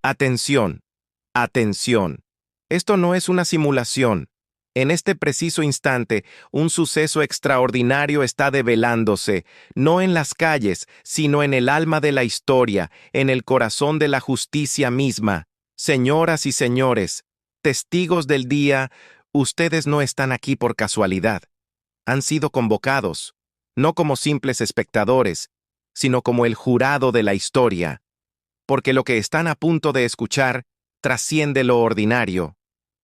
Atención, atención. Esto no es una simulación. En este preciso instante, un suceso extraordinario está develándose, no en las calles, sino en el alma de la historia, en el corazón de la justicia misma. Señoras y señores, testigos del día, ustedes no están aquí por casualidad. Han sido convocados, no como simples espectadores, sino como el jurado de la historia, porque lo que están a punto de escuchar trasciende lo ordinario.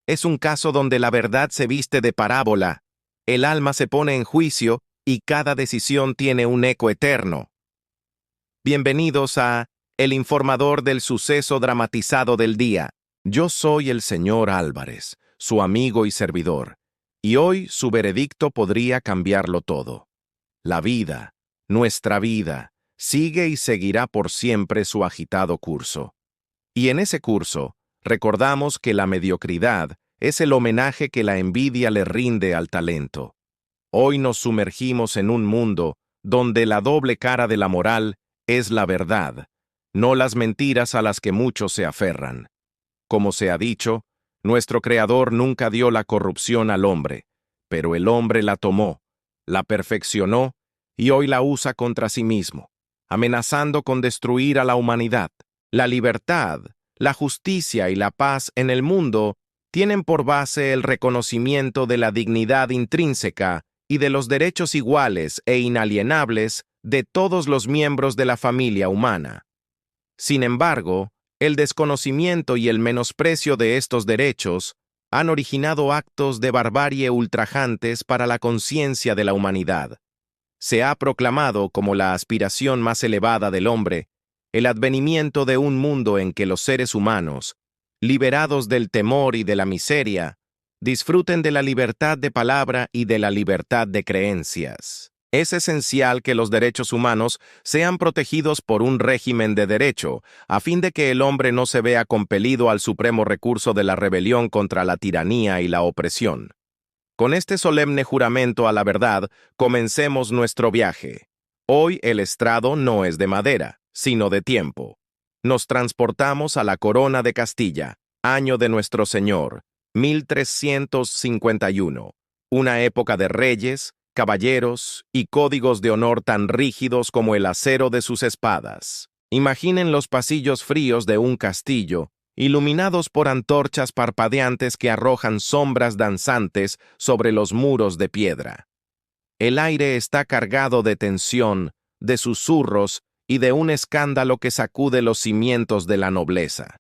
Es un caso donde la verdad se viste de parábola, el alma se pone en juicio y cada decisión tiene un eco eterno. Bienvenidos a El informador del suceso dramatizado del día. Yo soy el señor Álvarez, su amigo y servidor, y hoy su veredicto podría cambiarlo todo. La vida, nuestra vida, sigue y seguirá por siempre su agitado curso. Y en ese curso, recordamos que la mediocridad es el homenaje que la envidia le rinde al talento. Hoy nos sumergimos en un mundo donde la doble cara de la moral es la verdad, no las mentiras a las que muchos se aferran. Como se ha dicho, nuestro Creador nunca dio la corrupción al hombre, pero el hombre la tomó, la perfeccionó y hoy la usa contra sí mismo, amenazando con destruir a la humanidad. La libertad, la justicia y la paz en el mundo tienen por base el reconocimiento de la dignidad intrínseca y de los derechos iguales e inalienables de todos los miembros de la familia humana. Sin embargo, el desconocimiento y el menosprecio de estos derechos han originado actos de barbarie ultrajantes para la conciencia de la humanidad. Se ha proclamado como la aspiración más elevada del hombre el advenimiento de un mundo en que los seres humanos, liberados del temor y de la miseria, disfruten de la libertad de palabra y de la libertad de creencias. Es esencial que los derechos humanos sean protegidos por un régimen de derecho, a fin de que el hombre no se vea compelido al supremo recurso de la rebelión contra la tiranía y la opresión. Con este solemne juramento a la verdad, comencemos nuestro viaje. Hoy el estrado no es de madera, sino de tiempo. Nos transportamos a la corona de Castilla, año de nuestro Señor, 1351, una época de reyes, caballeros y códigos de honor tan rígidos como el acero de sus espadas. Imaginen los pasillos fríos de un castillo, iluminados por antorchas parpadeantes que arrojan sombras danzantes sobre los muros de piedra. El aire está cargado de tensión, de susurros y de un escándalo que sacude los cimientos de la nobleza.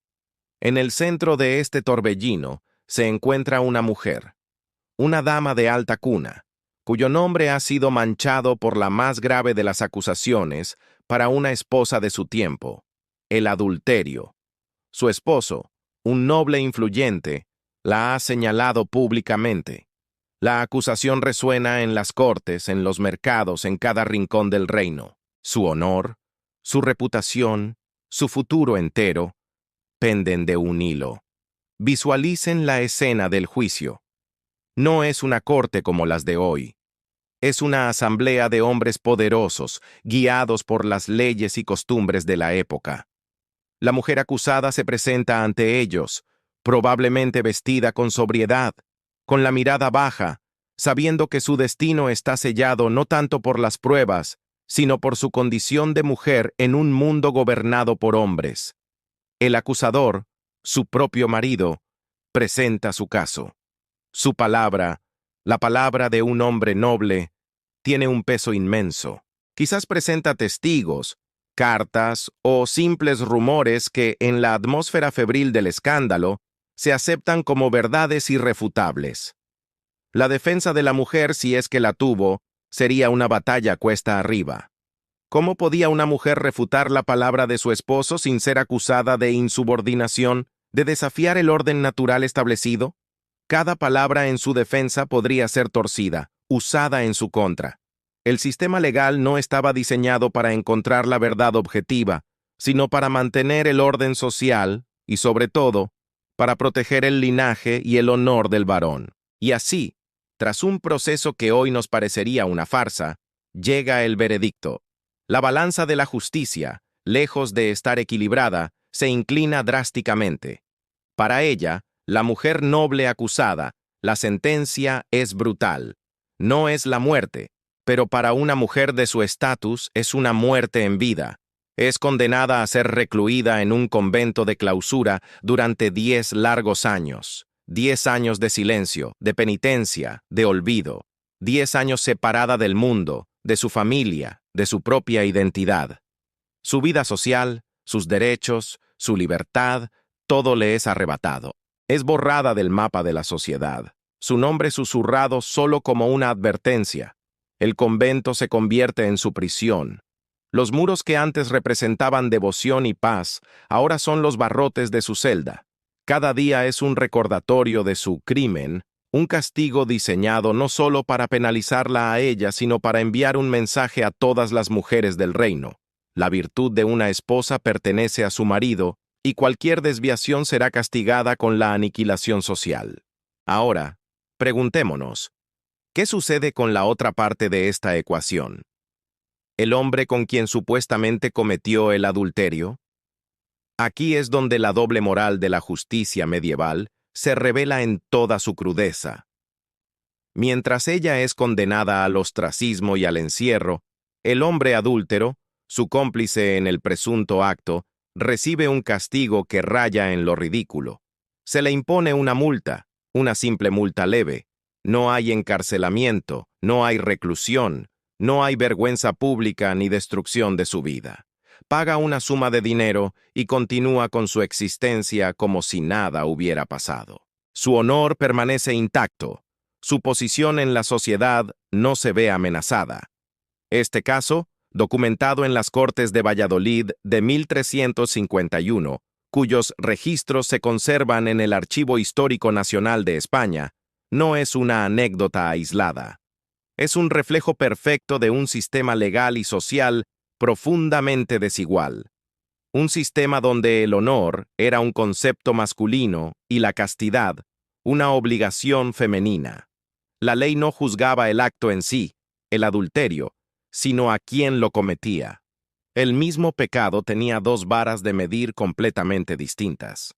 En el centro de este torbellino se encuentra una mujer, una dama de alta cuna, cuyo nombre ha sido manchado por la más grave de las acusaciones para una esposa de su tiempo, el adulterio. Su esposo, un noble influyente, la ha señalado públicamente. La acusación resuena en las cortes, en los mercados, en cada rincón del reino. Su honor, su reputación, su futuro entero, penden de un hilo. Visualicen la escena del juicio. No es una corte como las de hoy. Es una asamblea de hombres poderosos, guiados por las leyes y costumbres de la época. La mujer acusada se presenta ante ellos, probablemente vestida con sobriedad, con la mirada baja, sabiendo que su destino está sellado no tanto por las pruebas, sino por su condición de mujer en un mundo gobernado por hombres. El acusador, su propio marido, presenta su caso. Su palabra, la palabra de un hombre noble, tiene un peso inmenso. Quizás presenta testigos, cartas o simples rumores que, en la atmósfera febril del escándalo, se aceptan como verdades irrefutables. La defensa de la mujer, si es que la tuvo, sería una batalla cuesta arriba. ¿Cómo podía una mujer refutar la palabra de su esposo sin ser acusada de insubordinación, de desafiar el orden natural establecido? Cada palabra en su defensa podría ser torcida, usada en su contra. El sistema legal no estaba diseñado para encontrar la verdad objetiva, sino para mantener el orden social y, sobre todo, para proteger el linaje y el honor del varón. Y así, tras un proceso que hoy nos parecería una farsa, llega el veredicto. La balanza de la justicia, lejos de estar equilibrada, se inclina drásticamente. Para ella, la mujer noble acusada, la sentencia es brutal. No es la muerte, pero para una mujer de su estatus es una muerte en vida. Es condenada a ser recluida en un convento de clausura durante 10 largos años. 10 años de silencio, de penitencia, de olvido. 10 años separada del mundo, de su familia, de su propia identidad. Su vida social, sus derechos, su libertad, todo le es arrebatado. Es borrada del mapa de la sociedad. Su nombre susurrado solo como una advertencia. El convento se convierte en su prisión. Los muros que antes representaban devoción y paz, ahora son los barrotes de su celda. Cada día es un recordatorio de su crimen, un castigo diseñado no solo para penalizarla a ella, sino para enviar un mensaje a todas las mujeres del reino. La virtud de una esposa pertenece a su marido, y cualquier desviación será castigada con la aniquilación social. Ahora, preguntémonos, ¿qué sucede con la otra parte de esta ecuación? ¿El hombre con quien supuestamente cometió el adulterio? Aquí es donde la doble moral de la justicia medieval se revela en toda su crudeza. Mientras ella es condenada al ostracismo y al encierro, el hombre adúltero, su cómplice en el presunto acto, recibe un castigo que raya en lo ridículo. Se le impone una multa, una simple multa leve. No hay encarcelamiento, no hay reclusión, no hay vergüenza pública ni destrucción de su vida. Paga una suma de dinero y continúa con su existencia como si nada hubiera pasado. Su honor permanece intacto. Su posición en la sociedad no se ve amenazada. Este caso, documentado en las Cortes de Valladolid de 1351, cuyos registros se conservan en el Archivo Histórico Nacional de España, no es una anécdota aislada. Es un reflejo perfecto de un sistema legal y social profundamente desigual. Un sistema donde el honor era un concepto masculino y la castidad una obligación femenina. La ley no juzgaba el acto en sí, el adulterio, sino a quien lo cometía. El mismo pecado tenía dos varas de medir completamente distintas.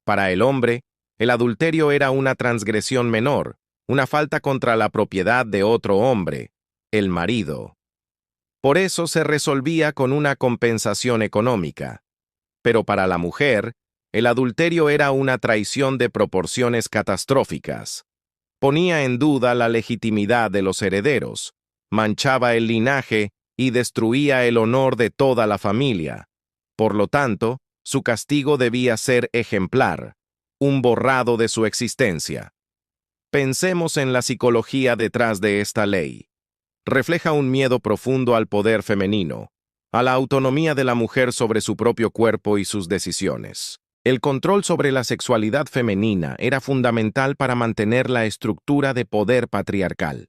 Para el hombre, el adulterio era una transgresión menor, una falta contra la propiedad de otro hombre, el marido. Por eso se resolvía con una compensación económica. Pero para la mujer, el adulterio era una traición de proporciones catastróficas. Ponía en duda la legitimidad de los herederos, manchaba el linaje y destruía el honor de toda la familia. Por lo tanto, su castigo debía ser ejemplar, un borrado de su existencia. Pensemos en la psicología detrás de esta ley. Refleja un miedo profundo al poder femenino, a la autonomía de la mujer sobre su propio cuerpo y sus decisiones. El control sobre la sexualidad femenina era fundamental para mantener la estructura de poder patriarcal.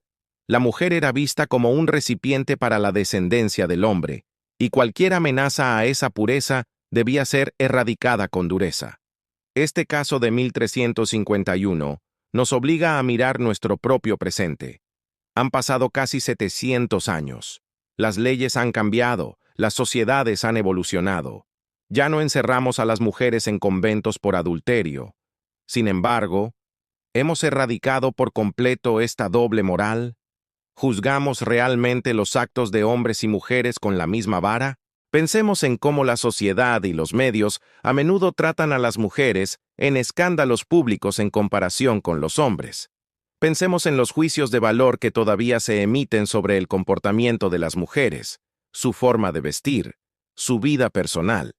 La mujer era vista como un recipiente para la descendencia del hombre, y cualquier amenaza a esa pureza debía ser erradicada con dureza. Este caso de 1351 nos obliga a mirar nuestro propio presente. Han pasado casi 700 años. Las leyes han cambiado, las sociedades han evolucionado. Ya no encerramos a las mujeres en conventos por adulterio. Sin embargo, ¿hemos erradicado por completo esta doble moral? ¿Juzgamos realmente los actos de hombres y mujeres con la misma vara? Pensemos en cómo la sociedad y los medios a menudo tratan a las mujeres en escándalos públicos en comparación con los hombres. Pensemos en los juicios de valor que todavía se emiten sobre el comportamiento de las mujeres, su forma de vestir, su vida personal.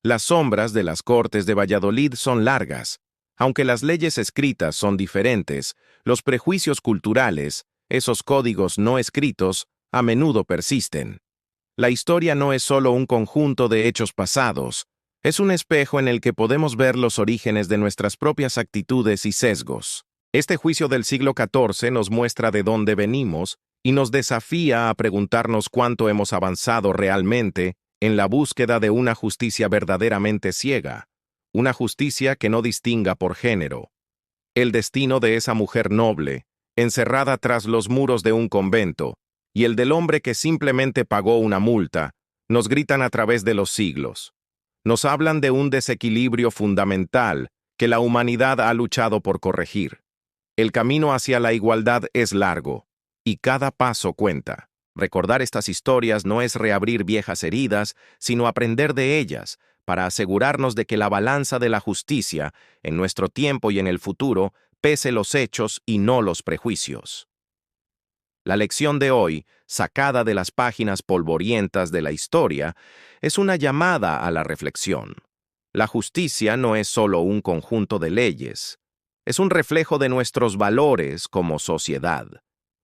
Las sombras de las Cortes de Valladolid son largas. Aunque las leyes escritas son diferentes, los prejuicios culturales, esos códigos no escritos, a menudo persisten. La historia no es solo un conjunto de hechos pasados, es un espejo en el que podemos ver los orígenes de nuestras propias actitudes y sesgos. Este juicio del siglo XIV nos muestra de dónde venimos y nos desafía a preguntarnos cuánto hemos avanzado realmente en la búsqueda de una justicia verdaderamente ciega, una justicia que no distinga por género. El destino de esa mujer noble, encerrada tras los muros de un convento, y el del hombre que simplemente pagó una multa, nos gritan a través de los siglos. Nos hablan de un desequilibrio fundamental que la humanidad ha luchado por corregir. El camino hacia la igualdad es largo, y cada paso cuenta. Recordar estas historias no es reabrir viejas heridas, sino aprender de ellas, para asegurarnos de que la balanza de la justicia, en nuestro tiempo y en el futuro, pese los hechos y no los prejuicios. La lección de hoy, sacada de las páginas polvorientas de la historia, es una llamada a la reflexión. La justicia no es solo un conjunto de leyes, es un reflejo de nuestros valores como sociedad.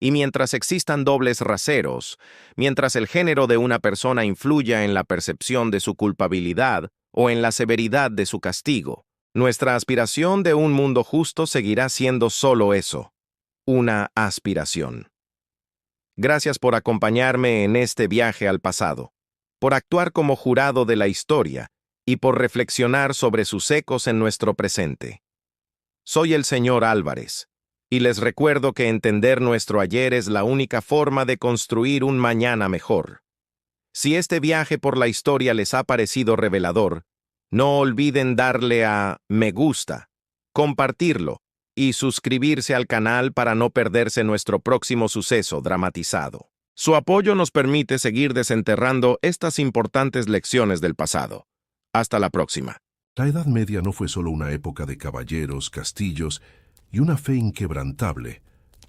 Y mientras existan dobles raseros, mientras el género de una persona influya en la percepción de su culpabilidad o en la severidad de su castigo, nuestra aspiración de un mundo justo seguirá siendo solo eso, una aspiración. Gracias por acompañarme en este viaje al pasado, por actuar como jurado de la historia y por reflexionar sobre sus ecos en nuestro presente. Soy el señor Álvarez, y les recuerdo que entender nuestro ayer es la única forma de construir un mañana mejor. Si este viaje por la historia les ha parecido revelador, no olviden darle a me gusta, compartirlo y suscribirse al canal para no perderse nuestro próximo suceso dramatizado. Su apoyo nos permite seguir desenterrando estas importantes lecciones del pasado. Hasta la próxima. La Edad Media no fue solo una época de caballeros, castillos y una fe inquebrantable.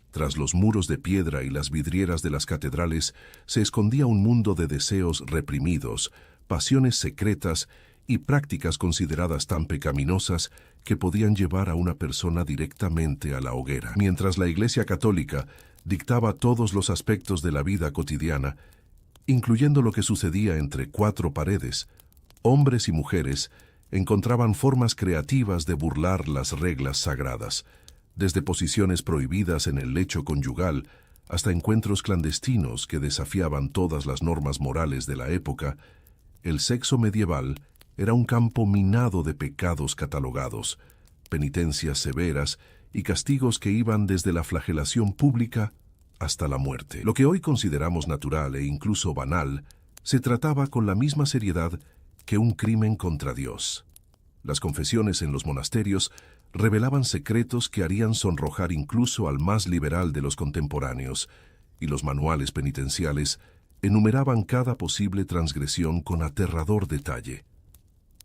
Tras los muros de piedra y las vidrieras de las catedrales se escondía un mundo de deseos reprimidos, pasiones secretas y prácticas consideradas tan pecaminosas que podían llevar a una persona directamente a la hoguera. Mientras la Iglesia Católica dictaba todos los aspectos de la vida cotidiana, incluyendo lo que sucedía entre cuatro paredes, hombres y mujeres encontraban formas creativas de burlar las reglas sagradas, desde posiciones prohibidas en el lecho conyugal hasta encuentros clandestinos que desafiaban todas las normas morales de la época. El sexo medieval era un campo minado de pecados catalogados, penitencias severas y castigos que iban desde la flagelación pública hasta la muerte. Lo que hoy consideramos natural e incluso banal, se trataba con la misma seriedad que un crimen contra Dios. Las confesiones en los monasterios revelaban secretos que harían sonrojar incluso al más liberal de los contemporáneos, y los manuales penitenciales enumeraban cada posible transgresión con aterrador detalle.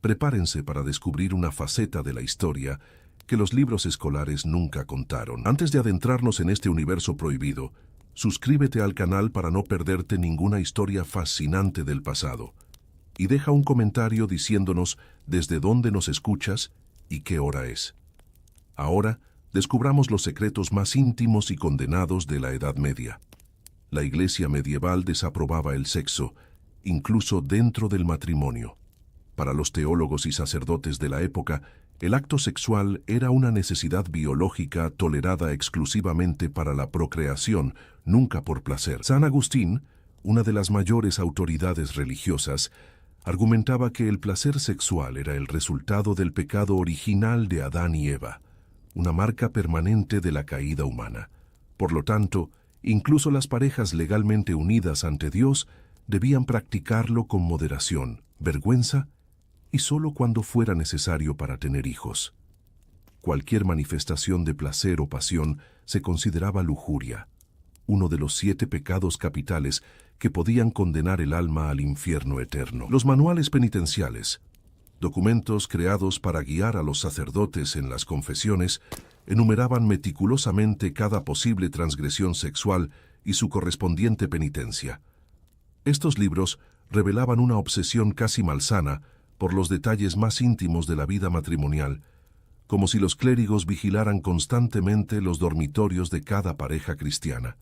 Prepárense para descubrir una faceta de la historia que los libros escolares nunca contaron. Antes de adentrarnos en este universo prohibido, suscríbete al canal para no perderte ninguna historia fascinante del pasado. Y deja un comentario diciéndonos desde dónde nos escuchas y qué hora es. Ahora, descubramos los secretos más íntimos y condenados de la Edad Media. La Iglesia medieval desaprobaba el sexo, incluso dentro del matrimonio. Para los teólogos y sacerdotes de la época, el acto sexual era una necesidad biológica tolerada exclusivamente para la procreación, nunca por placer. San Agustín, una de las mayores autoridades religiosas, argumentaba que el placer sexual era el resultado del pecado original de Adán y Eva, una marca permanente de la caída humana. Por lo tanto, incluso las parejas legalmente unidas ante Dios debían practicarlo con moderación, vergüenza y solo cuando fuera necesario para tener hijos. Cualquier manifestación de placer o pasión se consideraba lujuria, uno de los 7 pecados capitales que podían condenar el alma al infierno eterno. Los manuales penitenciales, documentos creados para guiar a los sacerdotes en las confesiones, enumeraban meticulosamente cada posible transgresión sexual y su correspondiente penitencia. Estos libros revelaban una obsesión casi malsana por los detalles más íntimos de la vida matrimonial, como si los clérigos vigilaran constantemente los dormitorios de cada pareja cristiana.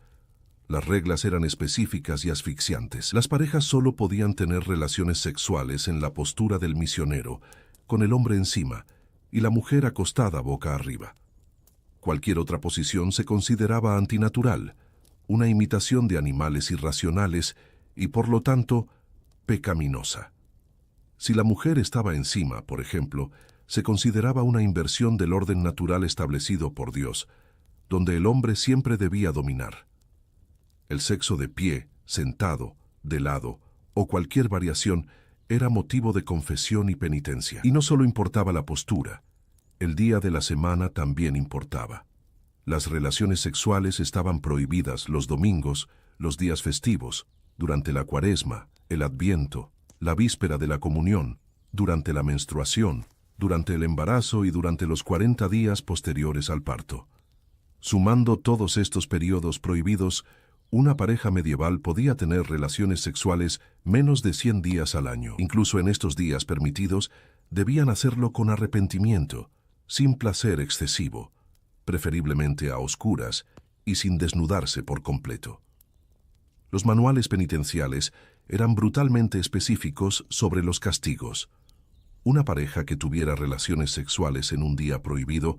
Las reglas eran específicas y asfixiantes. Las parejas solo podían tener relaciones sexuales en la postura del misionero, con el hombre encima, y la mujer acostada boca arriba. Cualquier otra posición se consideraba antinatural, una imitación de animales irracionales y, por lo tanto, pecaminosa. Si la mujer estaba encima, por ejemplo, se consideraba una inversión del orden natural establecido por Dios, donde el hombre siempre debía dominar. El sexo de pie, sentado, de lado o cualquier variación era motivo de confesión y penitencia. Y no solo importaba la postura, el día de la semana también importaba. Las relaciones sexuales estaban prohibidas los domingos, los días festivos, durante la Cuaresma, el Adviento, la víspera de la comunión, durante la menstruación, durante el embarazo y durante los 40 días posteriores al parto. Sumando todos estos periodos prohibidos, una pareja medieval podía tener relaciones sexuales menos de 100 días al año. Incluso en estos días permitidos, debían hacerlo con arrepentimiento, sin placer excesivo, preferiblemente a oscuras y sin desnudarse por completo. Los manuales penitenciales eran brutalmente específicos sobre los castigos. Una pareja que tuviera relaciones sexuales en un día prohibido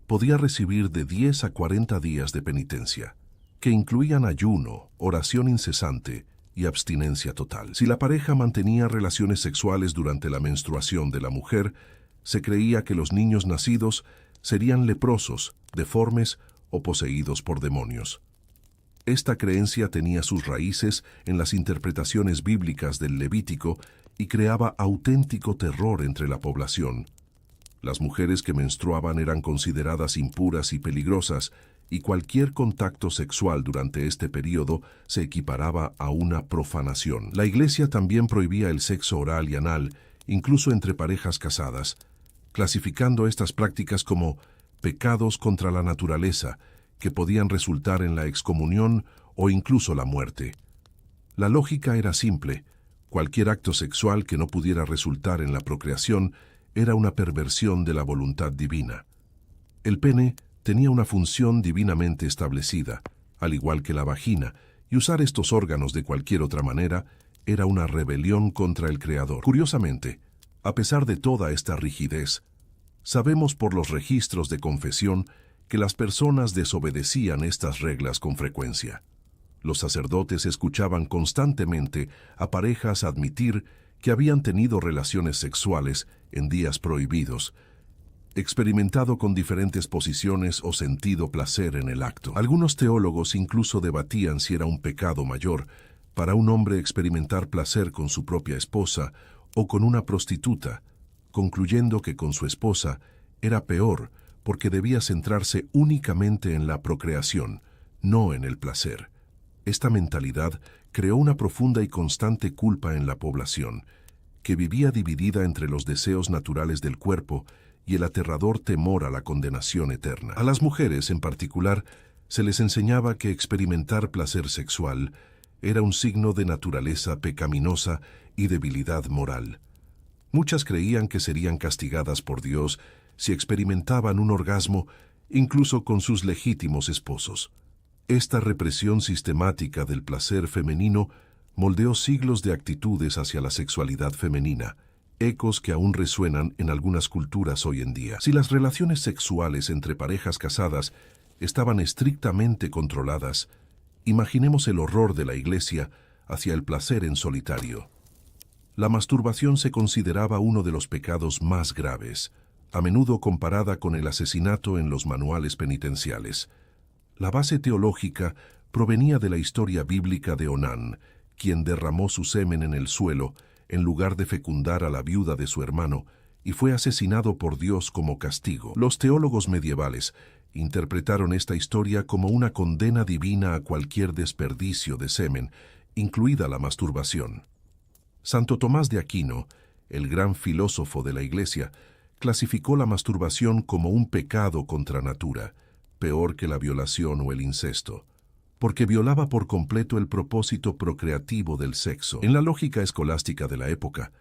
podía recibir de 10 a 40 días de penitencia, que incluían ayuno, oración incesante y abstinencia total. Si la pareja mantenía relaciones sexuales durante la menstruación de la mujer, se creía que los niños nacidos serían leprosos, deformes o poseídos por demonios. Esta creencia tenía sus raíces en las interpretaciones bíblicas del Levítico y creaba auténtico terror entre la población. Las mujeres que menstruaban eran consideradas impuras y peligrosas, y cualquier contacto sexual durante este periodo se equiparaba a una profanación. La Iglesia también prohibía el sexo oral y anal, incluso entre parejas casadas, clasificando estas prácticas como pecados contra la naturaleza, que podían resultar en la excomunión o incluso la muerte. La lógica era simple: cualquier acto sexual que no pudiera resultar en la procreación era una perversión de la voluntad divina. El pene tenía una función divinamente establecida, al igual que la vagina, y usar estos órganos de cualquier otra manera era una rebelión contra el Creador. Curiosamente, a pesar de toda esta rigidez, sabemos por los registros de confesión que las personas desobedecían estas reglas con frecuencia. Los sacerdotes escuchaban constantemente a parejas admitir que habían tenido relaciones sexuales en días prohibidos, experimentado con diferentes posiciones o sentido placer en el acto. Algunos teólogos incluso debatían si era un pecado mayor para un hombre experimentar placer con su propia esposa o con una prostituta, concluyendo que con su esposa era peor porque debía centrarse únicamente en la procreación, no en el placer. Esta mentalidad creó una profunda y constante culpa en la población, que vivía dividida entre los deseos naturales del cuerpo y el aterrador temor a la condenación eterna. A las mujeres, en particular, se les enseñaba que experimentar placer sexual era un signo de naturaleza pecaminosa y debilidad moral. Muchas creían que serían castigadas por Dios si experimentaban un orgasmo, incluso con sus legítimos esposos. Esta represión sistemática del placer femenino moldeó siglos de actitudes hacia la sexualidad femenina, ecos que aún resuenan en algunas culturas hoy en día. Si las relaciones sexuales entre parejas casadas estaban estrictamente controladas, imaginemos el horror de la Iglesia hacia el placer en solitario. La masturbación se consideraba uno de los pecados más graves, a menudo comparada con el asesinato en los manuales penitenciales. La base teológica provenía de la historia bíblica de Onán, quien derramó su semen en el suelo en lugar de fecundar a la viuda de su hermano, y fue asesinado por Dios como castigo. Los teólogos medievales interpretaron esta historia como una condena divina a cualquier desperdicio de semen, incluida la masturbación. Santo Tomás de Aquino, el gran filósofo de la Iglesia, clasificó la masturbación como un pecado contra natura, peor que la violación o el incesto, porque violaba por completo el propósito procreativo del sexo. En la lógica escolástica de la época,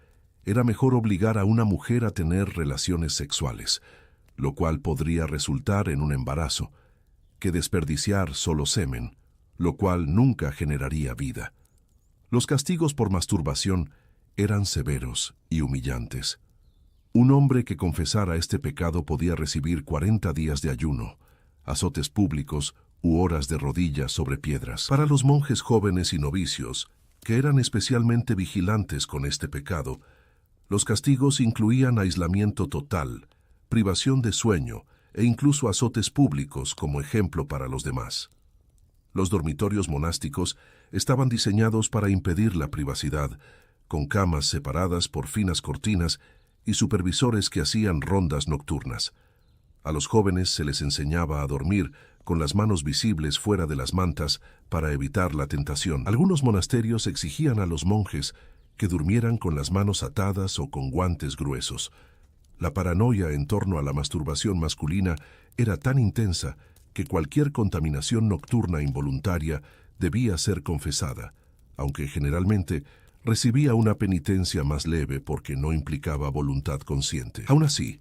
era mejor obligar a una mujer a tener relaciones sexuales, lo cual podría resultar en un embarazo, que desperdiciar solo semen, lo cual nunca generaría vida. Los castigos por masturbación eran severos y humillantes. Un hombre que confesara este pecado podía recibir 40 días de ayuno, azotes públicos u horas de rodillas sobre piedras. Para los monjes jóvenes y novicios, que eran especialmente vigilantes con este pecado, los castigos incluían aislamiento total, privación de sueño e incluso azotes públicos como ejemplo para los demás. Los dormitorios monásticos estaban diseñados para impedir la privacidad, con camas separadas por finas cortinas y supervisores que hacían rondas nocturnas. A los jóvenes se les enseñaba a dormir con las manos visibles fuera de las mantas para evitar la tentación. Algunos monasterios exigían a los monjes que durmieran con las manos atadas o con guantes gruesos. La paranoia en torno a la masturbación masculina era tan intensa que cualquier contaminación nocturna involuntaria debía ser confesada, aunque generalmente recibía una penitencia más leve porque no implicaba voluntad consciente. Aún así,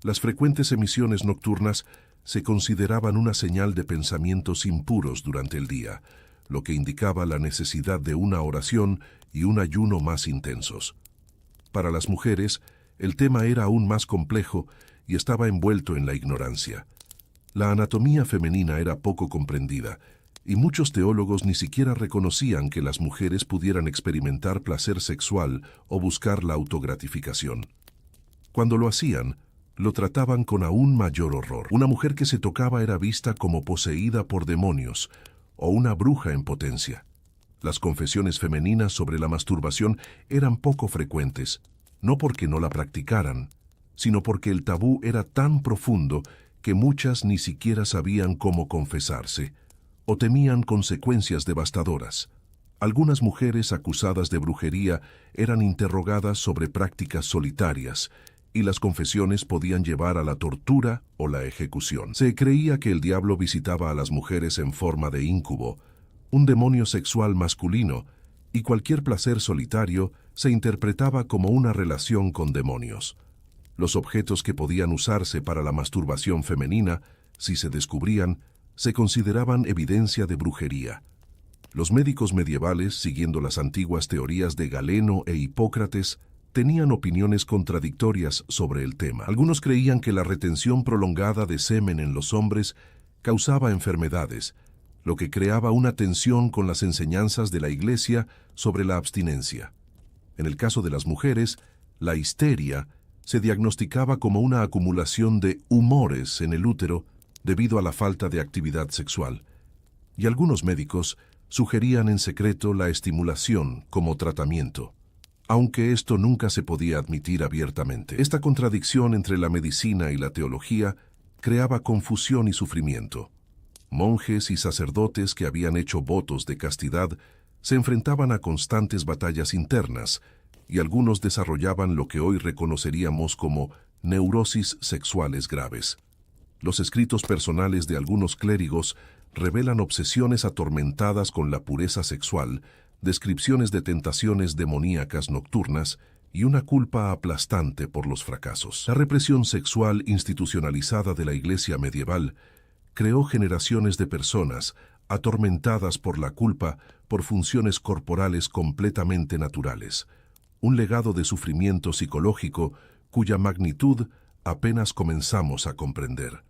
las frecuentes emisiones nocturnas se consideraban una señal de pensamientos impuros durante el día, lo que indicaba la necesidad de una oración y un ayuno más intensos. Para las mujeres, el tema era aún más complejo y estaba envuelto en la ignorancia. La anatomía femenina era poco comprendida, y muchos teólogos ni siquiera reconocían que las mujeres pudieran experimentar placer sexual o buscar la autogratificación. Cuando lo hacían, lo trataban con aún mayor horror. Una mujer que se tocaba era vista como poseída por demonios o una bruja en potencia. Las confesiones femeninas sobre la masturbación eran poco frecuentes, no porque no la practicaran, sino porque el tabú era tan profundo que muchas ni siquiera sabían cómo confesarse, o temían consecuencias devastadoras. Algunas mujeres acusadas de brujería eran interrogadas sobre prácticas solitarias, y las confesiones podían llevar a la tortura o la ejecución. Se creía que el diablo visitaba a las mujeres en forma de íncubo, un demonio sexual masculino, y cualquier placer solitario se interpretaba como una relación con demonios. Los objetos que podían usarse para la masturbación femenina, si se descubrían, se consideraban evidencia de brujería. Los médicos medievales, siguiendo las antiguas teorías de Galeno e Hipócrates, tenían opiniones contradictorias sobre el tema. Algunos creían que la retención prolongada de semen en los hombres causaba enfermedades, lo que creaba una tensión con las enseñanzas de la Iglesia sobre la abstinencia. En el caso de las mujeres, la histeria se diagnosticaba como una acumulación de humores en el útero debido a la falta de actividad sexual, y algunos médicos sugerían en secreto la estimulación como tratamiento, aunque esto nunca se podía admitir abiertamente. Esta contradicción entre la medicina y la teología creaba confusión y sufrimiento. Monjes y sacerdotes que habían hecho votos de castidad se enfrentaban a constantes batallas internas, y algunos desarrollaban lo que hoy reconoceríamos como neurosis sexuales graves. Los escritos personales de algunos clérigos revelan obsesiones atormentadas con la pureza sexual, descripciones de tentaciones demoníacas nocturnas y una culpa aplastante por los fracasos. La represión sexual institucionalizada de la Iglesia medieval creó generaciones de personas atormentadas por la culpa por funciones corporales completamente naturales, un legado de sufrimiento psicológico cuya magnitud apenas comenzamos a comprender.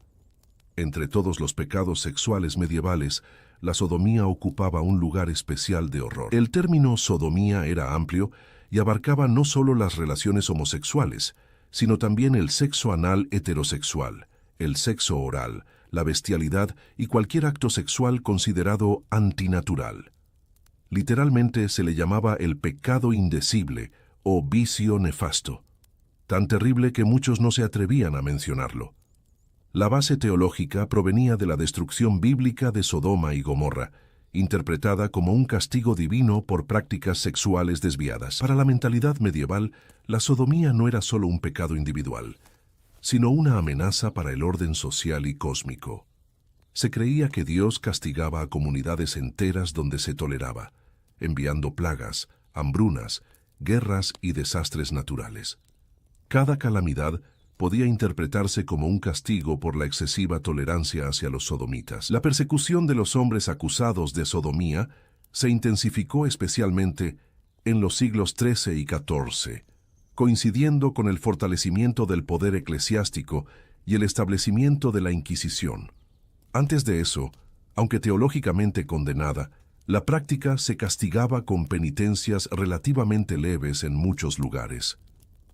Entre todos los pecados sexuales medievales, la sodomía ocupaba un lugar especial de horror. El término sodomía era amplio y abarcaba no solo las relaciones homosexuales, sino también el sexo anal heterosexual, el sexo oral, la bestialidad y cualquier acto sexual considerado antinatural. Literalmente se le llamaba el pecado indecible o vicio nefasto, tan terrible que muchos no se atrevían a mencionarlo. La base teológica provenía de la destrucción bíblica de Sodoma y Gomorra, interpretada como un castigo divino por prácticas sexuales desviadas. Para la mentalidad medieval, la sodomía no era solo un pecado individual, sino una amenaza para el orden social y cósmico. Se creía que Dios castigaba a comunidades enteras donde se toleraba, enviando plagas, hambrunas, guerras y desastres naturales. Cada calamidad podía interpretarse como un castigo por la excesiva tolerancia hacia los sodomitas. La persecución de los hombres acusados de sodomía se intensificó especialmente en los siglos XIII y XIV, coincidiendo con el fortalecimiento del poder eclesiástico y el establecimiento de la Inquisición. Antes de eso, aunque teológicamente condenada, la práctica se castigaba con penitencias relativamente leves en muchos lugares.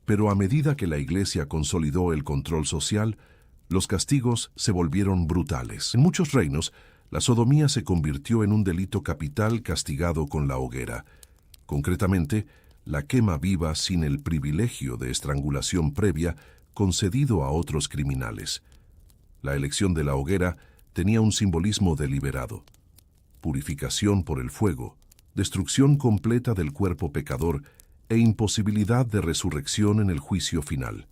Pero a medida que la Iglesia consolidó el control social, los castigos se volvieron brutales. En muchos reinos, la sodomía se convirtió en un delito capital castigado con la hoguera. Concretamente, la quema viva sin el privilegio de estrangulación previa concedido a otros criminales. La elección de la hoguera tenía un simbolismo deliberado: purificación por el fuego, destrucción completa del cuerpo pecador e imposibilidad de resurrección en el juicio final.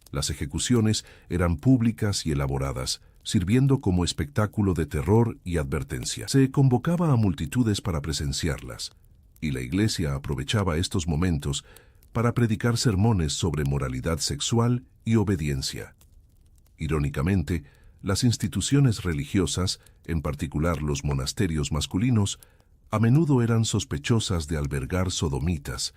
Las ejecuciones eran públicas y elaboradas, sirviendo como espectáculo de terror y advertencia. Se convocaba a multitudes para presenciarlas, y la Iglesia aprovechaba estos momentos para predicar sermones sobre moralidad sexual y obediencia. Irónicamente, las instituciones religiosas, en particular los monasterios masculinos, a menudo eran sospechosas de albergar sodomitas.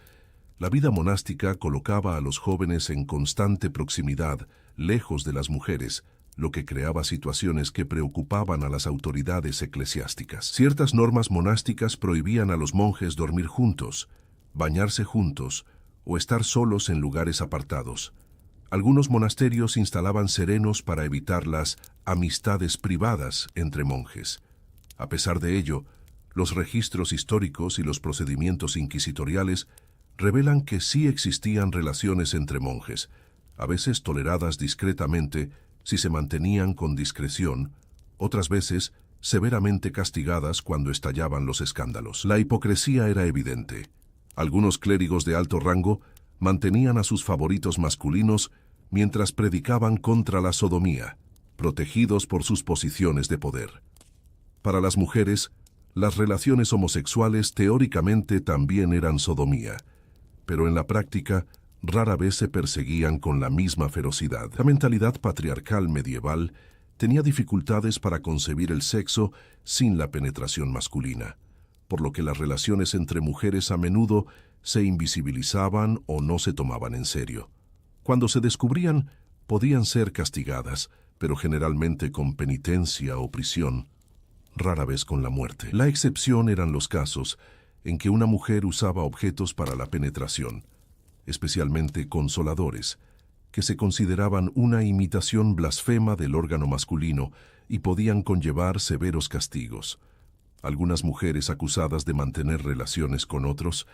La vida monástica colocaba a los jóvenes en constante proximidad, lejos de las mujeres, lo que creaba situaciones que preocupaban a las autoridades eclesiásticas. Ciertas normas monásticas prohibían a los monjes dormir juntos, bañarse juntos o estar solos en lugares apartados. Algunos monasterios instalaban serenos para evitar las amistades privadas entre monjes. A pesar de ello, los registros históricos y los procedimientos inquisitoriales revelan que sí existían relaciones entre monjes, a veces toleradas discretamente si se mantenían con discreción, otras veces severamente castigadas cuando estallaban los escándalos. La hipocresía era evidente. Algunos clérigos de alto rango mantenían a sus favoritos masculinos mientras predicaban contra la sodomía, protegidos por sus posiciones de poder. Para las mujeres, las relaciones homosexuales teóricamente también eran sodomía, pero en la práctica rara vez se perseguían con la misma ferocidad. La mentalidad patriarcal medieval tenía dificultades para concebir el sexo sin la penetración masculina, por lo que las relaciones entre mujeres a menudo se invisibilizaban o no se tomaban en serio. Cuando se descubrían, podían ser castigadas, pero generalmente con penitencia o prisión, rara vez con la muerte. La excepción eran los casos en que una mujer usaba objetos para la penetración, especialmente consoladores, que se consideraban una imitación blasfema del órgano masculino y podían conllevar severos castigos. Algunas mujeres acusadas de mantener relaciones con otros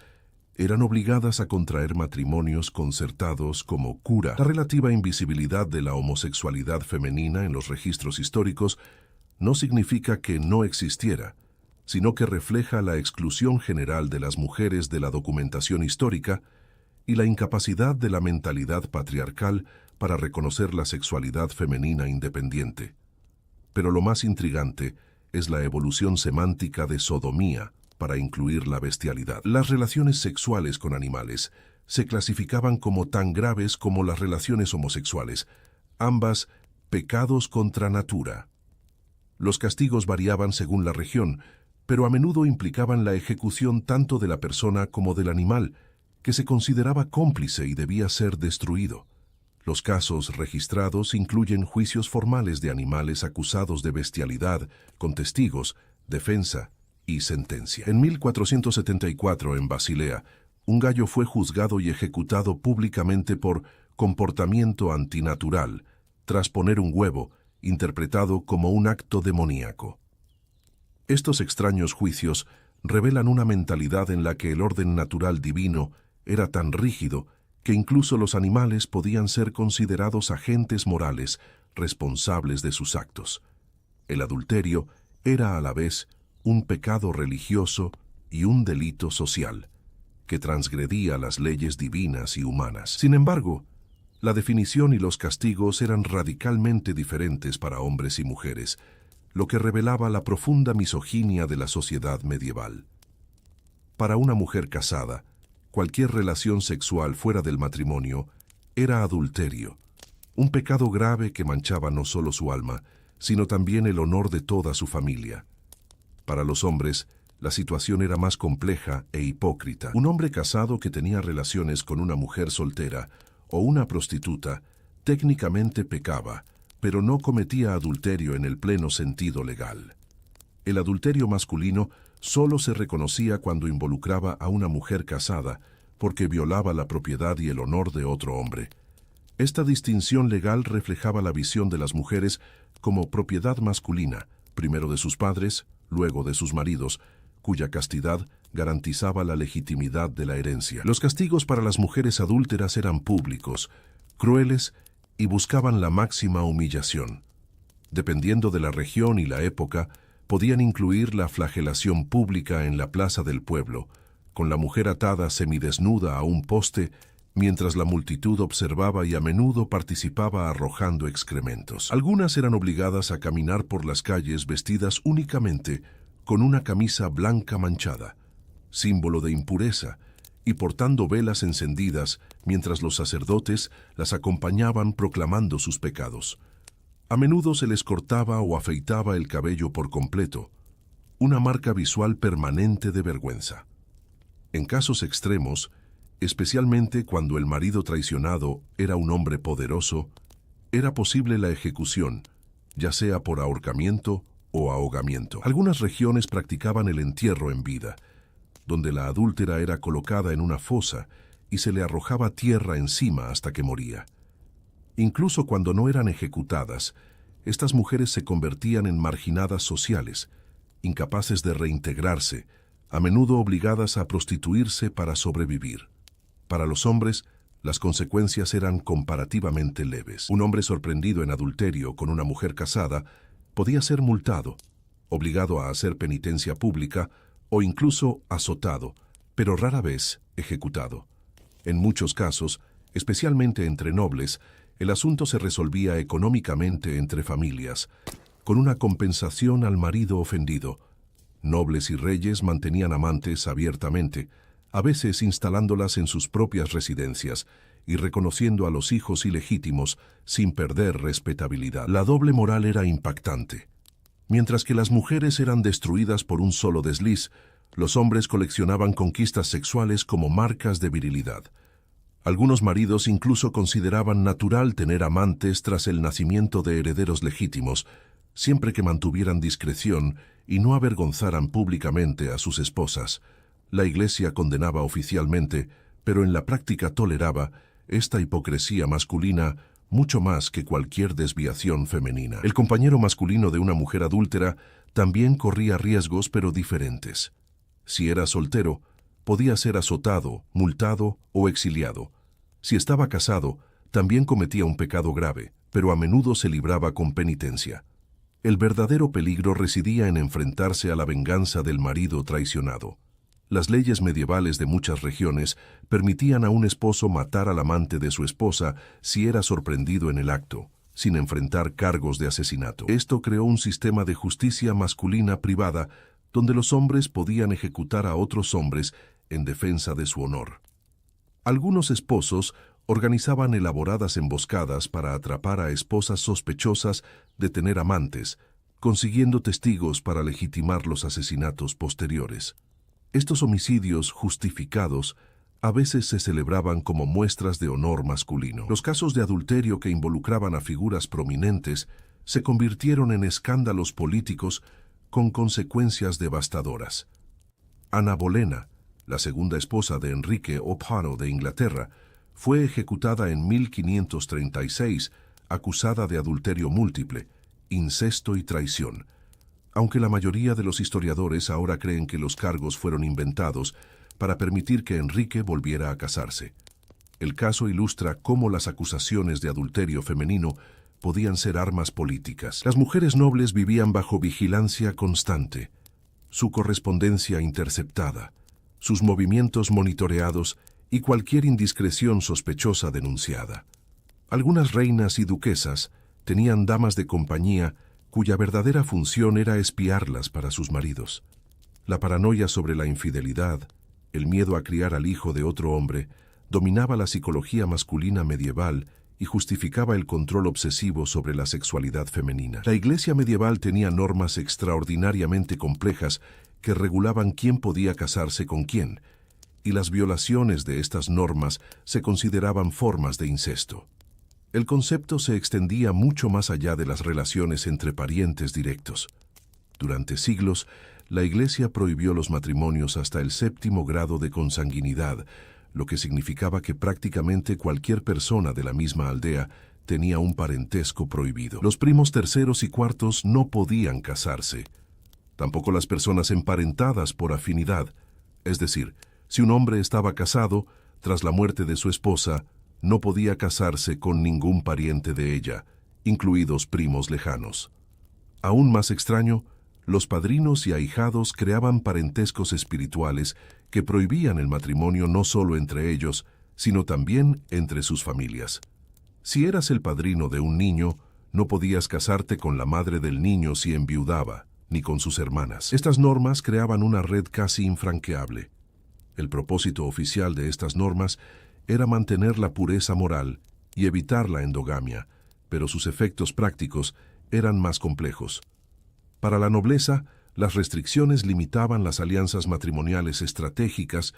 eran obligadas a contraer matrimonios concertados como cura. La relativa invisibilidad de la homosexualidad femenina en los registros históricos no significa que no existiera, sino que refleja la exclusión general de las mujeres de la documentación histórica y la incapacidad de la mentalidad patriarcal para reconocer la sexualidad femenina independiente. Pero lo más intrigante es la evolución semántica de sodomía para incluir la bestialidad. Las relaciones sexuales con animales se clasificaban como tan graves como las relaciones homosexuales, ambas pecados contra natura. Los castigos variaban según la región, pero a menudo implicaban la ejecución tanto de la persona como del animal, que se consideraba cómplice y debía ser destruido. Los casos registrados incluyen juicios formales de animales acusados de bestialidad, con testigos, defensa y sentencia. En 1474, en Basilea, un gallo fue juzgado y ejecutado públicamente por comportamiento antinatural, tras poner un huevo, interpretado como un acto demoníaco. Estos extraños juicios revelan una mentalidad en la que el orden natural divino era tan rígido que incluso los animales podían ser considerados agentes morales responsables de sus actos. El adulterio era a la vez un pecado religioso y un delito social, que transgredía las leyes divinas y humanas. Sin embargo, la definición y los castigos eran radicalmente diferentes para hombres y mujeres, lo que revelaba la profunda misoginia de la sociedad medieval. Para una mujer casada, cualquier relación sexual fuera del matrimonio era adulterio, un pecado grave que manchaba no solo su alma, sino también el honor de toda su familia. Para los hombres, la situación era más compleja e hipócrita. Un hombre casado que tenía relaciones con una mujer soltera o una prostituta técnicamente pecaba, pero no cometía adulterio en el pleno sentido legal. El adulterio masculino solo se reconocía cuando involucraba a una mujer casada, porque violaba la propiedad y el honor de otro hombre. Esta distinción legal reflejaba la visión de las mujeres como propiedad masculina, primero de sus padres, luego de sus maridos, cuya castidad garantizaba la legitimidad de la herencia. Los castigos para las mujeres adúlteras eran públicos, crueles y buscaban la máxima humillación. Dependiendo de la región y la época, podían incluir la flagelación pública en la plaza del pueblo, con la mujer atada semidesnuda a un poste, mientras la multitud observaba y a menudo participaba arrojando excrementos. Algunas eran obligadas a caminar por las calles vestidas únicamente con una camisa blanca manchada, símbolo de impureza, y portando velas encendidas mientras los sacerdotes las acompañaban proclamando sus pecados. A menudo se les cortaba o afeitaba el cabello por completo, una marca visual permanente de vergüenza. En casos extremos, especialmente cuando el marido traicionado era un hombre poderoso, era posible la ejecución, ya sea por ahorcamiento o ahogamiento. Algunas regiones practicaban el entierro en vida, donde la adúltera era colocada en una fosa y se le arrojaba tierra encima hasta que moría. Incluso cuando no eran ejecutadas, estas mujeres se convertían en marginadas sociales, incapaces de reintegrarse, a menudo obligadas a prostituirse para sobrevivir. Para los hombres, las consecuencias eran comparativamente leves. Un hombre sorprendido en adulterio con una mujer casada podía ser multado, obligado a hacer penitencia pública o incluso azotado, pero rara vez ejecutado. En muchos casos, especialmente entre nobles, el asunto se resolvía económicamente entre familias, con una compensación al marido ofendido. Nobles y reyes mantenían amantes abiertamente, a veces instalándolas en sus propias residencias y reconociendo a los hijos ilegítimos sin perder respetabilidad. La doble moral era impactante. Mientras que las mujeres eran destruidas por un solo desliz, los hombres coleccionaban conquistas sexuales como marcas de virilidad. Algunos maridos incluso consideraban natural tener amantes tras el nacimiento de herederos legítimos, siempre que mantuvieran discreción y no avergonzaran públicamente a sus esposas. La Iglesia condenaba oficialmente, pero en la práctica toleraba, esta hipocresía masculina mucho más que cualquier desviación femenina. El compañero masculino de una mujer adúltera también corría riesgos, pero diferentes. Si era soltero, podía ser azotado, multado o exiliado. Si estaba casado, también cometía un pecado grave, pero a menudo se libraba con penitencia. El verdadero peligro residía en enfrentarse a la venganza del marido traicionado. Las leyes medievales de muchas regiones permitían a un esposo matar al amante de su esposa si era sorprendido en el acto, sin enfrentar cargos de asesinato. Esto creó un sistema de justicia masculina privada donde los hombres podían ejecutar a otros hombres en defensa de su honor. Algunos esposos organizaban elaboradas emboscadas para atrapar a esposas sospechosas de tener amantes, consiguiendo testigos para legitimar los asesinatos posteriores. Estos homicidios justificados a veces se celebraban como muestras de honor masculino. Los casos de adulterio que involucraban a figuras prominentes se convirtieron en escándalos políticos con consecuencias devastadoras. Ana Bolena, la segunda esposa de Enrique O'Pano de Inglaterra, fue ejecutada en 1536, acusada de adulterio múltiple, incesto y traición. Aunque la mayoría de los historiadores ahora creen que los cargos fueron inventados para permitir que Enrique volviera a casarse. El caso ilustra cómo las acusaciones de adulterio femenino podían ser armas políticas. Las mujeres nobles vivían bajo vigilancia constante, su correspondencia interceptada, sus movimientos monitoreados y cualquier indiscreción sospechosa denunciada. Algunas reinas y duquesas tenían damas de compañía cuya verdadera función era espiarlas para sus maridos. La paranoia sobre la infidelidad, el miedo a criar al hijo de otro hombre, dominaba la psicología masculina medieval y justificaba el control obsesivo sobre la sexualidad femenina. La Iglesia medieval tenía normas extraordinariamente complejas que regulaban quién podía casarse con quién, y las violaciones de estas normas se consideraban formas de incesto. El concepto se extendía mucho más allá de las relaciones entre parientes directos. Durante siglos, la Iglesia prohibió los matrimonios hasta el 7º grado de consanguinidad, lo que significaba que prácticamente cualquier persona de la misma aldea tenía un parentesco prohibido. Los primos terceros y cuartos no podían casarse. Tampoco las personas emparentadas por afinidad, Es decir, si un hombre estaba casado, tras la muerte de su esposa, no podía casarse con ningún pariente de ella, incluidos primos lejanos. Aún más extraño, los padrinos y ahijados creaban parentescos espirituales que prohibían el matrimonio no solo entre ellos, sino también entre sus familias. Si eras el padrino de un niño, no podías casarte con la madre del niño si enviudaba, ni con sus hermanas. Estas normas creaban una red casi infranqueable. El propósito oficial de estas normas era mantener la pureza moral y evitar la endogamia, pero sus efectos prácticos eran más complejos. Para la nobleza, las restricciones limitaban las alianzas matrimoniales estratégicas,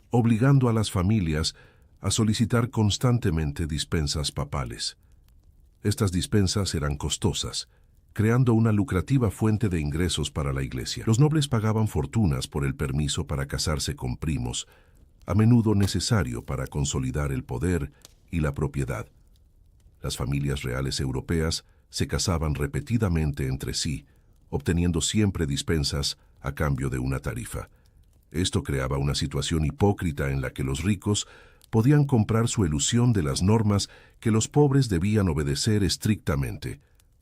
obligando a las familias a solicitar constantemente dispensas papales. Estas dispensas eran costosas, creando una lucrativa fuente de ingresos para la Iglesia. Los nobles pagaban fortunas por el permiso para casarse con primos, a menudo necesario para consolidar el poder y la propiedad. Las familias reales europeas se casaban repetidamente entre sí, obteniendo siempre dispensas a cambio de una tarifa. Esto creaba una situación hipócrita en la que los ricos podían comprar su elusión de las normas que los pobres debían obedecer estrictamente.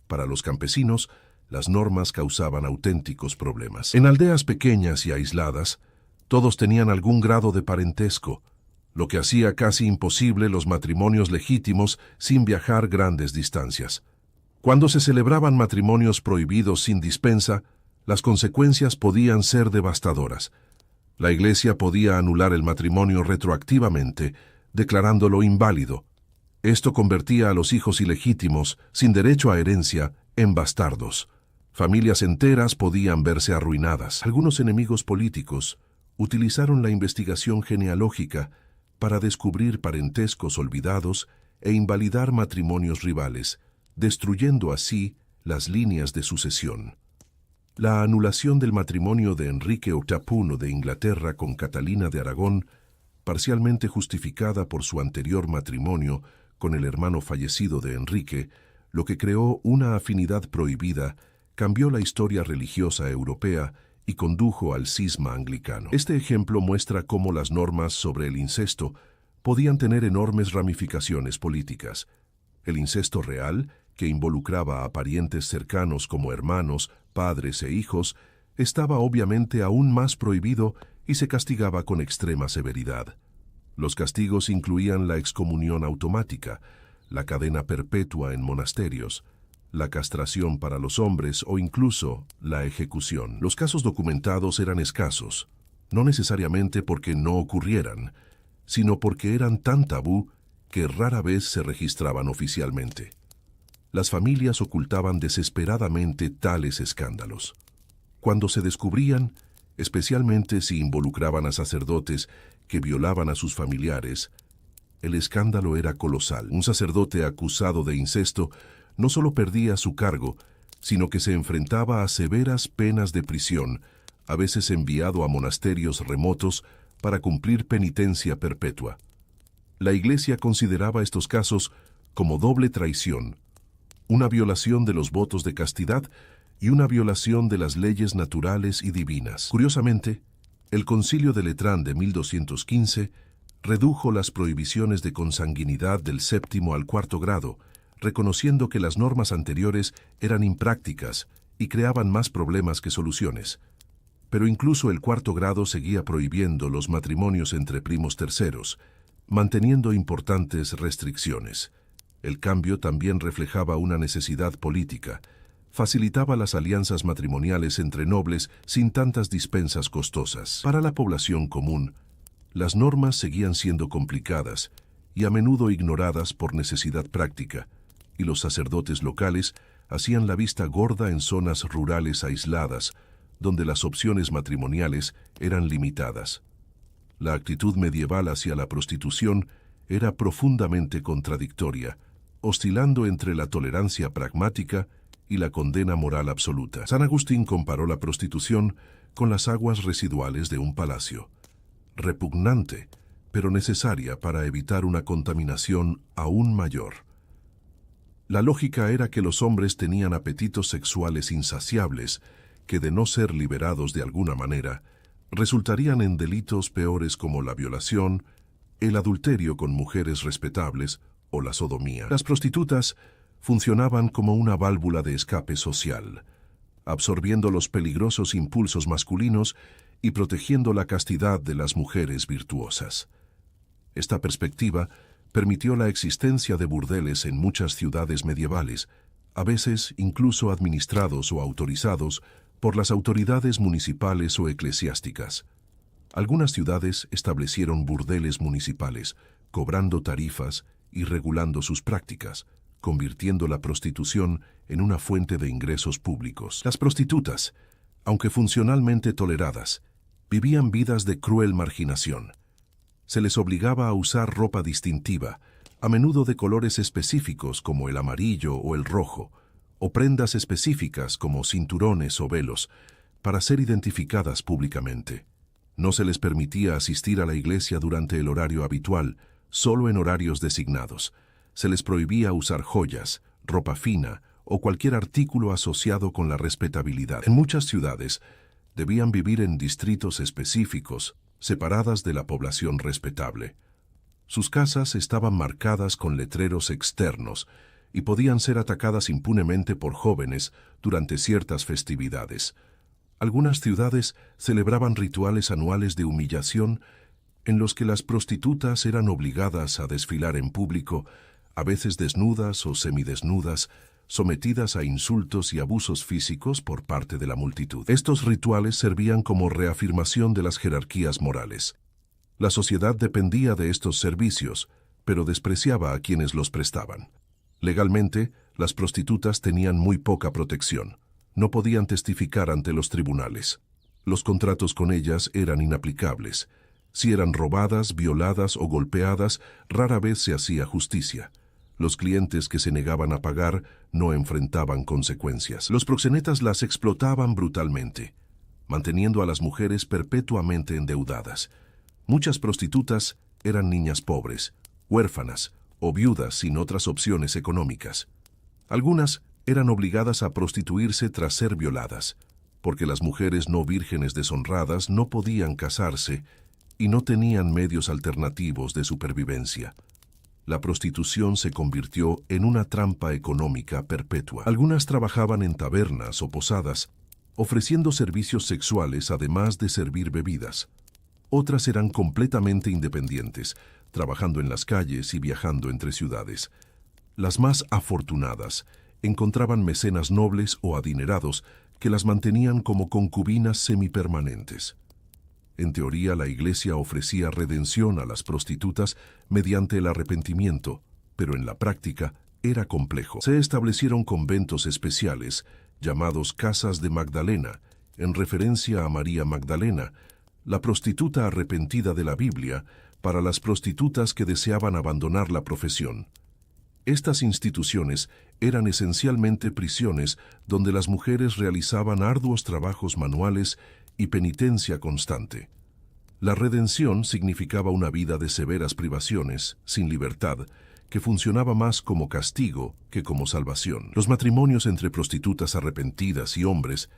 Para los campesinos, las normas causaban auténticos problemas. En aldeas pequeñas y aisladas, todos tenían algún grado de parentesco, lo que hacía casi imposible los matrimonios legítimos sin viajar grandes distancias. Cuando se celebraban matrimonios prohibidos sin dispensa, las consecuencias podían ser devastadoras. La Iglesia podía anular el matrimonio retroactivamente, declarándolo inválido. Esto convertía a los hijos ilegítimos, sin derecho a herencia, en bastardos. Familias enteras podían verse arruinadas. Algunos enemigos políticos utilizaron la investigación genealógica para descubrir parentescos olvidados e invalidar matrimonios rivales, destruyendo así las líneas de sucesión. La anulación del matrimonio de Enrique VIII de Inglaterra con Catalina de Aragón, parcialmente justificada por su anterior matrimonio con el hermano fallecido de Enrique, lo que creó una afinidad prohibida, cambió la historia religiosa europea y condujo al cisma anglicano. Este ejemplo muestra cómo las normas sobre el incesto podían tener enormes ramificaciones políticas. El incesto real, que involucraba a parientes cercanos como hermanos, padres e hijos, estaba obviamente aún más prohibido y se castigaba con extrema severidad. Los castigos incluían la excomunión automática, la cadena perpetua en monasterios, la castración para los hombres o incluso la ejecución. Los casos documentados eran escasos, no necesariamente porque no ocurrieran, sino porque eran tan tabú que rara vez se registraban oficialmente. Las familias ocultaban desesperadamente tales escándalos. Cuando se descubrían, especialmente si involucraban a sacerdotes que violaban a sus familiares, el escándalo era colosal. Un sacerdote acusado de incesto no solo perdía su cargo, sino que se enfrentaba a severas penas de prisión, a veces enviado a monasterios remotos para cumplir penitencia perpetua. La Iglesia consideraba estos casos como doble traición, una violación de los votos de castidad y una violación de las leyes naturales y divinas. Curiosamente, el Concilio de Letrán de 1215 redujo las prohibiciones de consanguinidad del séptimo al cuarto grado, reconociendo que las normas anteriores eran imprácticas y creaban más problemas que soluciones. Pero incluso el cuarto grado seguía prohibiendo los matrimonios entre primos terceros, manteniendo importantes restricciones. El cambio también reflejaba una necesidad política. Facilitaba las alianzas matrimoniales entre nobles sin tantas dispensas costosas. Para la población común, las normas seguían siendo complicadas y a menudo ignoradas por necesidad práctica, y los sacerdotes locales hacían la vista gorda en zonas rurales aisladas, donde las opciones matrimoniales eran limitadas. La actitud medieval hacia la prostitución era profundamente contradictoria, oscilando entre la tolerancia pragmática y la condena moral absoluta. San Agustín comparó la prostitución con las aguas residuales de un palacio. Repugnante, pero necesaria para evitar una contaminación aún mayor. La lógica era que los hombres tenían apetitos sexuales insaciables que, de no ser liberados de alguna manera, resultarían en delitos peores como la violación, el adulterio con mujeres respetables o la sodomía. Las prostitutas funcionaban como una válvula de escape social, absorbiendo los peligrosos impulsos masculinos y protegiendo la castidad de las mujeres virtuosas. Esta perspectiva permitió la existencia de burdeles en muchas ciudades medievales, a veces incluso administrados o autorizados por las autoridades municipales o eclesiásticas. Algunas ciudades establecieron burdeles municipales, cobrando tarifas y regulando sus prácticas, convirtiendo la prostitución en una fuente de ingresos públicos. Las prostitutas, aunque funcionalmente toleradas, vivían vidas de cruel marginación. Se les obligaba a usar ropa distintiva, a menudo de colores específicos como el amarillo o el rojo, o prendas específicas como cinturones o velos, para ser identificadas públicamente. No se les permitía asistir a la iglesia durante el horario habitual, solo en horarios designados. Se les prohibía usar joyas, ropa fina o cualquier artículo asociado con la respetabilidad. En muchas ciudades, debían vivir en distritos específicos, separadas de la población respetable. Sus casas estaban marcadas con letreros externos y podían ser atacadas impunemente por jóvenes durante ciertas festividades. Algunas ciudades celebraban rituales anuales de humillación en los que las prostitutas eran obligadas a desfilar en público, a veces desnudas o semidesnudas, sometidas a insultos y abusos físicos por parte de la multitud. Estos rituales servían como reafirmación de las jerarquías morales. La sociedad dependía de estos servicios, pero despreciaba a quienes los prestaban. Legalmente, las prostitutas tenían muy poca protección. No podían testificar ante los tribunales. Los contratos con ellas eran inaplicables. Si eran robadas, violadas o golpeadas, rara vez se hacía justicia. Los clientes que se negaban a pagar no enfrentaban consecuencias. Los proxenetas las explotaban brutalmente, manteniendo a las mujeres perpetuamente endeudadas. Muchas prostitutas eran niñas pobres, huérfanas o viudas sin otras opciones económicas. Algunas eran obligadas a prostituirse tras ser violadas, porque las mujeres no vírgenes deshonradas no podían casarse y no tenían medios alternativos de supervivencia. La prostitución se convirtió en una trampa económica perpetua. Algunas trabajaban en tabernas o posadas, ofreciendo servicios sexuales además de servir bebidas. Otras eran completamente independientes, trabajando en las calles y viajando entre ciudades. Las más afortunadas encontraban mecenas nobles o adinerados que las mantenían como concubinas semipermanentes. En teoría, la Iglesia ofrecía redención a las prostitutas mediante el arrepentimiento, pero en la práctica era complejo. Se establecieron conventos especiales, llamados Casas de Magdalena, en referencia a María Magdalena, la prostituta arrepentida de la Biblia, para las prostitutas que deseaban abandonar la profesión. Estas instituciones eran esencialmente prisiones donde las mujeres realizaban arduos trabajos manuales y penitencia constante. La redención significaba una vida de severas privaciones, sin libertad, que funcionaba más como castigo que como salvación. Los matrimonios entre prostitutas arrepentidas y hombres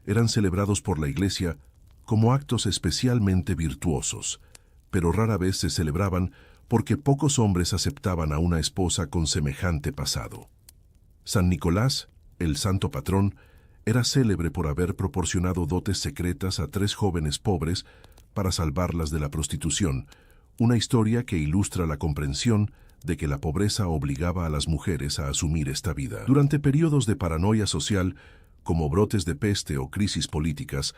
eran celebrados por la Iglesia como actos especialmente virtuosos, pero rara vez se celebraban porque pocos hombres aceptaban a una esposa con semejante pasado. San Nicolás, el santo patrón, era célebre por haber proporcionado dotes secretas a 3 jóvenes pobres para salvarlas de la prostitución, una historia que ilustra la comprensión de que la pobreza obligaba a las mujeres a asumir esta vida. Durante periodos de paranoia social, como brotes de peste o crisis políticas,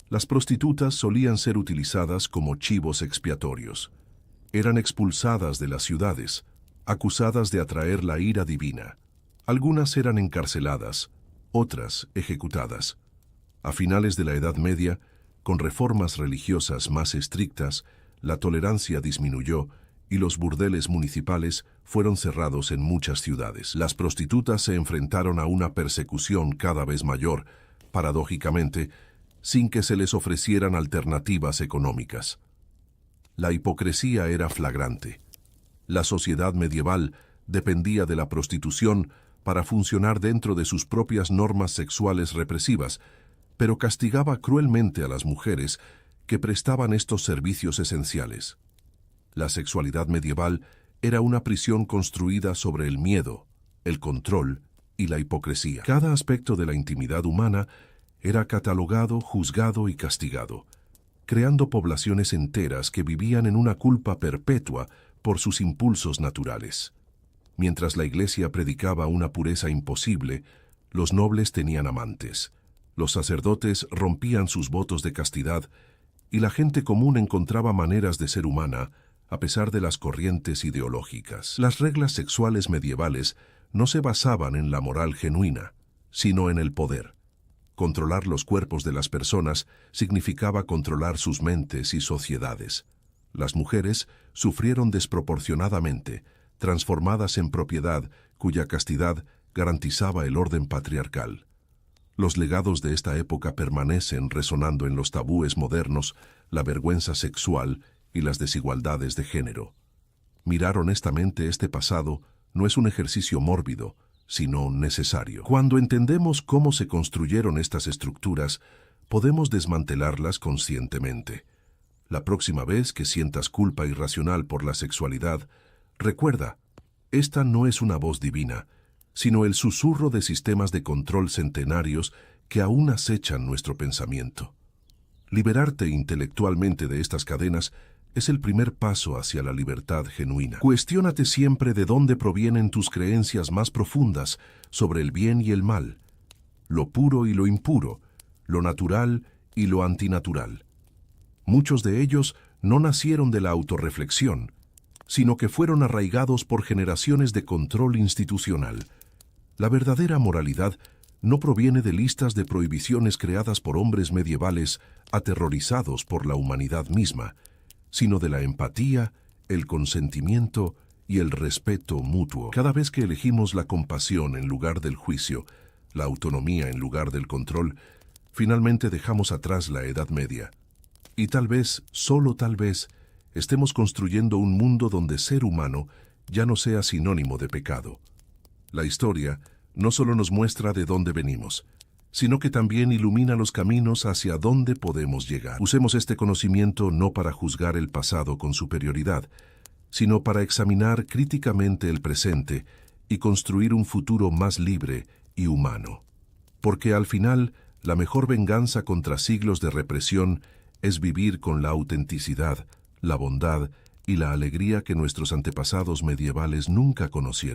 las prostitutas solían ser utilizadas como chivos expiatorios. Eran expulsadas de las ciudades, acusadas de atraer la ira divina. Algunas eran encarceladas, otras ejecutadas. A finales de la Edad Media, con reformas religiosas más estrictas, la tolerancia disminuyó y los burdeles municipales fueron cerrados en muchas ciudades. Las prostitutas se enfrentaron a una persecución cada vez mayor, paradójicamente, sin que se les ofrecieran alternativas económicas. La hipocresía era flagrante. La sociedad medieval dependía de la prostitución para funcionar dentro de sus propias normas sexuales represivas, pero castigaba cruelmente a las mujeres que prestaban estos servicios esenciales. La sexualidad medieval era una prisión construida sobre el miedo, el control y la hipocresía. Cada aspecto de la intimidad humana era catalogado, juzgado y castigado, creando poblaciones enteras que vivían en una culpa perpetua por sus impulsos naturales. Mientras la Iglesia predicaba una pureza imposible, los nobles tenían amantes, los sacerdotes rompían sus votos de castidad y la gente común encontraba maneras de ser humana a pesar de las corrientes ideológicas. Las reglas sexuales medievales no se basaban en la moral genuina, sino en el poder. Controlar los cuerpos de las personas significaba controlar sus mentes y sociedades. Las mujeres sufrieron desproporcionadamente, transformadas en propiedad cuya castidad garantizaba el orden patriarcal. Los legados de esta época permanecen resonando en los tabúes modernos, la vergüenza sexual y las desigualdades de género. Mirar honestamente este pasado no es un ejercicio mórbido, sino necesario. Cuando entendemos cómo se construyeron estas estructuras, podemos desmantelarlas conscientemente. La próxima vez que sientas culpa irracional por la sexualidad, recuerda, esta no es una voz divina, sino el susurro de sistemas de control centenarios que aún acechan nuestro pensamiento. Liberarte intelectualmente de estas cadenas es el primer paso hacia la libertad genuina. Cuestiónate siempre de dónde provienen tus creencias más profundas sobre el bien y el mal, lo puro y lo impuro, lo natural y lo antinatural. Muchos de ellos no nacieron de la autorreflexión, sino que fueron arraigados por generaciones de control institucional. La verdadera moralidad no proviene de listas de prohibiciones creadas por hombres medievales aterrorizados por la humanidad misma, sino de la empatía, el consentimiento y el respeto mutuo. Cada vez que elegimos la compasión en lugar del juicio, la autonomía en lugar del control, finalmente dejamos atrás la Edad Media. Y tal vez, solo tal vez, estemos construyendo un mundo donde ser humano ya no sea sinónimo de pecado. La historia no solo nos muestra de dónde venimos, sino que también ilumina los caminos hacia dónde podemos llegar. Usemos este conocimiento no para juzgar el pasado con superioridad, sino para examinar críticamente el presente y construir un futuro más libre y humano. Porque al final, la mejor venganza contra siglos de represión es vivir con la autenticidad, la bondad y la alegría que nuestros antepasados medievales nunca conocieron.